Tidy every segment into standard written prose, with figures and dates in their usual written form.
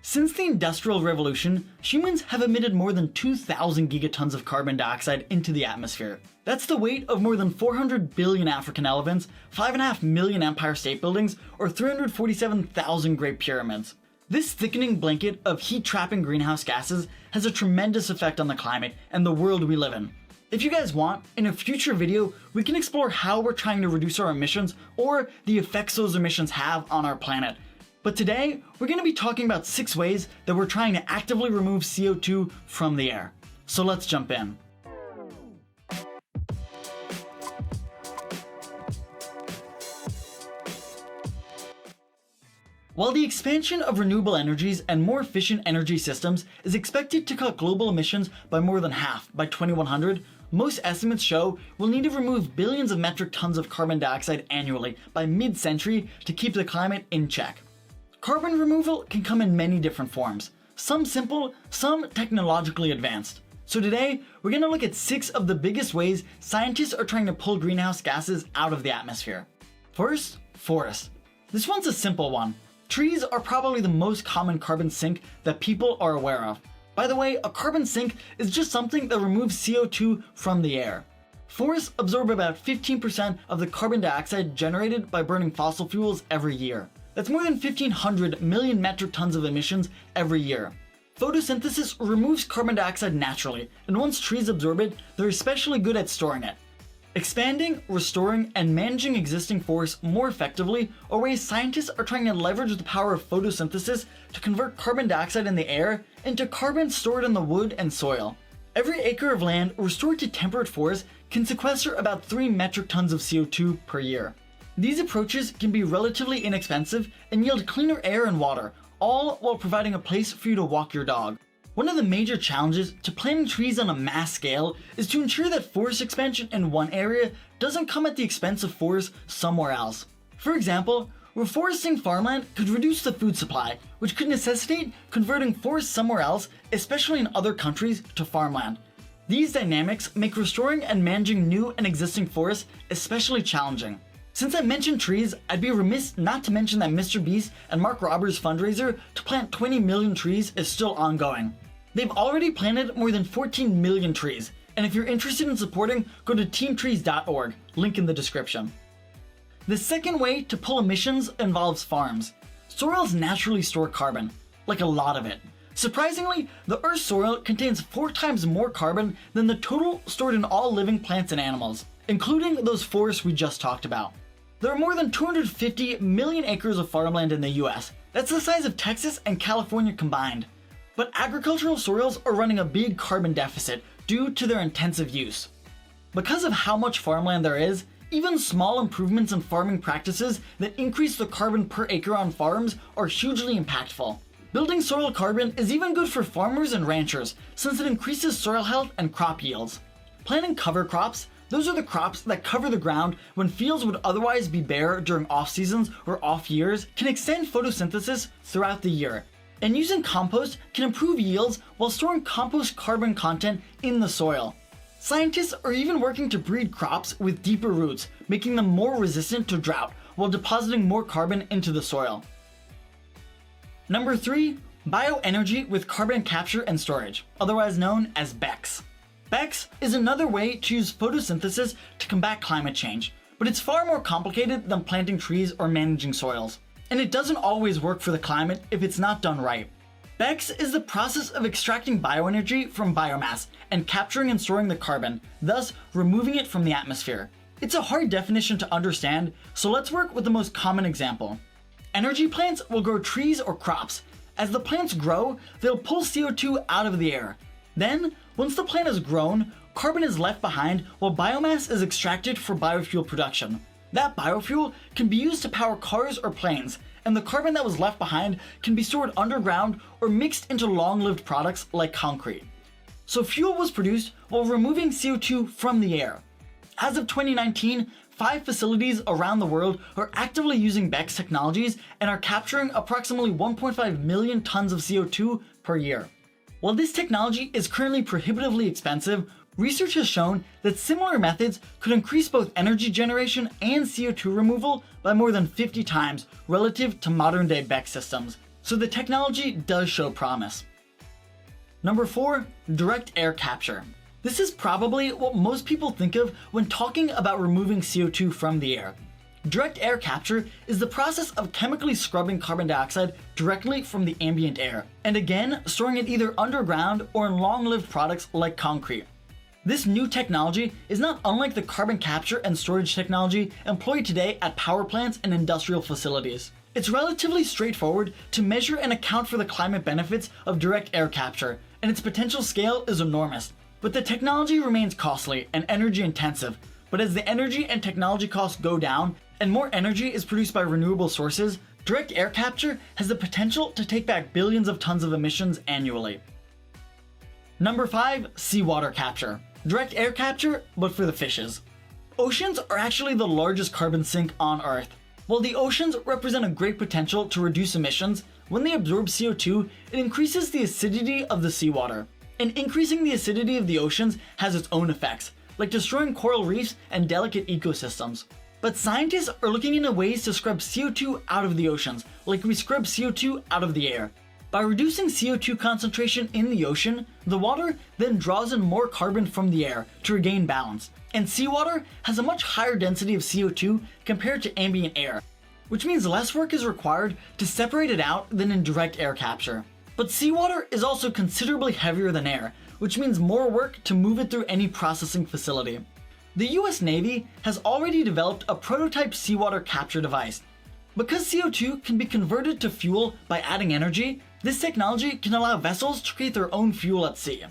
Since the Industrial Revolution, humans have emitted more than 2,000 gigatons of carbon dioxide into the atmosphere. That's the weight of more than 400 billion African elephants, 5.5 million Empire State Buildings, or 347,000 Great Pyramids. This thickening blanket of heat-trapping greenhouse gases has a tremendous effect on the climate and the world we live in. If you guys want, in a future video, we can explore how we're trying to reduce our emissions or the effects those emissions have on our planet. But today, we're going to be talking about 6 ways that we're trying to actively remove CO2 from the air. So let's jump in. While the expansion of renewable energies and more efficient energy systems is expected to cut global emissions by more than half by 2100, most estimates show we'll need to remove billions of metric tons of carbon dioxide annually by mid-century to keep the climate in check. Carbon removal can come in many different forms, some simple, some technologically advanced. So today, we're going to look at 6 of the biggest ways scientists are trying to pull greenhouse gases out of the atmosphere. First, forests. This one's a simple one. Trees are probably the most common carbon sink that people are aware of. By the way, a carbon sink is just something that removes CO2 from the air. Forests absorb about 15% of the carbon dioxide generated by burning fossil fuels every year. That's more than 1,500 million metric tons of emissions every year. Photosynthesis removes carbon dioxide naturally, and once trees absorb it, they're especially good at storing it. Expanding, restoring, and managing existing forests more effectively are ways scientists are trying to leverage the power of photosynthesis to convert carbon dioxide in the air into carbon stored in the wood and soil. Every acre of land restored to temperate forests can sequester about 3 metric tons of CO2 per year. These approaches can be relatively inexpensive and yield cleaner air and water, all while providing a place for you to walk your dog. One of the major challenges to planting trees on a mass scale is to ensure that forest expansion in one area doesn't come at the expense of forests somewhere else. For example, reforesting farmland could reduce the food supply, which could necessitate converting forests somewhere else, especially in other countries, to farmland. These dynamics make restoring and managing new and existing forests especially challenging. Since I mentioned trees, I'd be remiss not to mention that Mr. Beast and Mark Roberts' fundraiser to plant 20 million trees is still ongoing. They've already planted more than 14 million trees, and if you're interested in supporting, go to teamtrees.org, link in the description. The second way to pull emissions involves farms. Soils naturally store carbon, like a lot of it. Surprisingly, the Earth's soil contains 4 times more carbon than the total stored in all living plants and animals, including those forests we just talked about. There are more than 250 million acres of farmland in the US. That's the size of Texas and California combined. But agricultural soils are running a big carbon deficit due to their intensive use. Because of how much farmland there is, even small improvements in farming practices that increase the carbon per acre on farms are hugely impactful. Building soil carbon is even good for farmers and ranchers since it increases soil health and crop yields. Planting cover crops, those are the crops that cover the ground when fields would otherwise be bare during off seasons or off years, can extend photosynthesis throughout the year. And using compost can improve yields while storing compost carbon content in the soil. Scientists are even working to breed crops with deeper roots, making them more resistant to drought while depositing more carbon into the soil. Number 3, bioenergy with carbon capture and storage, otherwise known as BECCS. BECCS is another way to use photosynthesis to combat climate change, but it's far more complicated than planting trees or managing soils. And it doesn't always work for the climate if it's not done right. BECCS is the process of extracting bioenergy from biomass and capturing and storing the carbon, thus removing it from the atmosphere. It's a hard definition to understand, so let's work with the most common example. Energy plants will grow trees or crops. As the plants grow, they'll pull CO2 out of the air. Then, once the plant is grown, carbon is left behind while biomass is extracted for biofuel production. That biofuel can be used to power cars or planes, and the carbon that was left behind can be stored underground or mixed into long-lived products like concrete. So fuel was produced while removing CO2 from the air. As of 2019, 5 facilities around the world are actively using BECCS technologies and are capturing approximately 1.5 million tons of CO2 per year. While this technology is currently prohibitively expensive, research has shown that similar methods could increase both energy generation and CO2 removal by more than 50 times relative to modern-day BECCS systems. so the technology does show promise. Number 4. Direct air capture. This is probably what most people think of when talking about removing CO2 from the air. Direct air capture is the process of chemically scrubbing carbon dioxide directly from the ambient air, and again storing it either underground or in long-lived products like concrete. This new technology is not unlike the carbon capture and storage technology employed today at power plants and industrial facilities. It's relatively straightforward to measure and account for the climate benefits of direct air capture, and its potential scale is enormous. But the technology remains costly and energy intensive. But as the energy and technology costs go down and more energy is produced by renewable sources, direct air capture has the potential to take back billions of tons of emissions annually. Number 5. Seawater capture. Direct air capture, but for the fishes. Oceans are actually the largest carbon sink on Earth. While the oceans represent a great potential to reduce emissions, when they absorb CO2, it increases the acidity of the seawater. And increasing the acidity of the oceans has its own effects, like destroying coral reefs and delicate ecosystems. But scientists are looking into ways to scrub CO2 out of the oceans, like we scrub CO2 out of the air. By reducing CO2 concentration in the ocean, the water then draws in more carbon from the air to regain balance. And seawater has a much higher density of CO2 compared to ambient air, which means less work is required to separate it out than in direct air capture. But seawater is also considerably heavier than air, which means more work to move it through any processing facility. The US Navy has already developed a prototype seawater capture device. Because CO2 can be converted to fuel by adding energy, this technology can allow vessels to create their own fuel at sea.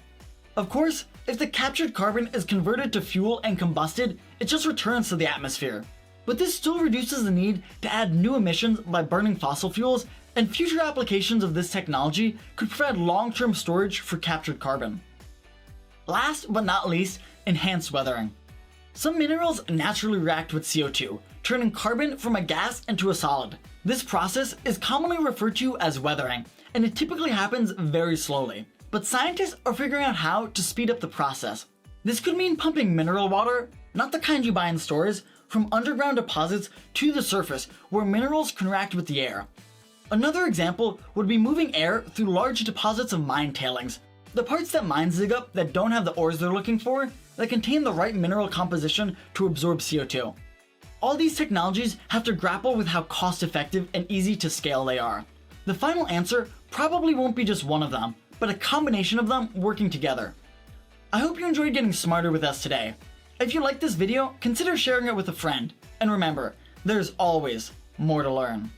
Of course, if the captured carbon is converted to fuel and combusted, it just returns to the atmosphere. But this still reduces the need to add new emissions by burning fossil fuels, and future applications of this technology could provide long-term storage for captured carbon. Last but not least, enhanced weathering. Some minerals naturally react with CO2, turning carbon from a gas into a solid. This process is commonly referred to as weathering, and it typically happens very slowly. But scientists are figuring out how to speed up the process. This could mean pumping mineral water, not the kind you buy in stores, from underground deposits to the surface where minerals can react with the air. Another example would be moving air through large deposits of mine tailings, the parts that mines dig up that don't have the ores they're looking for, that contain the right mineral composition to absorb CO2. All these technologies have to grapple with how cost-effective and easy to scale they are. The final answer probably won't be just one of them, but a combination of them working together. I hope you enjoyed getting smarter with us today. If you liked this video, consider sharing it with a friend. And remember, there's always more to learn.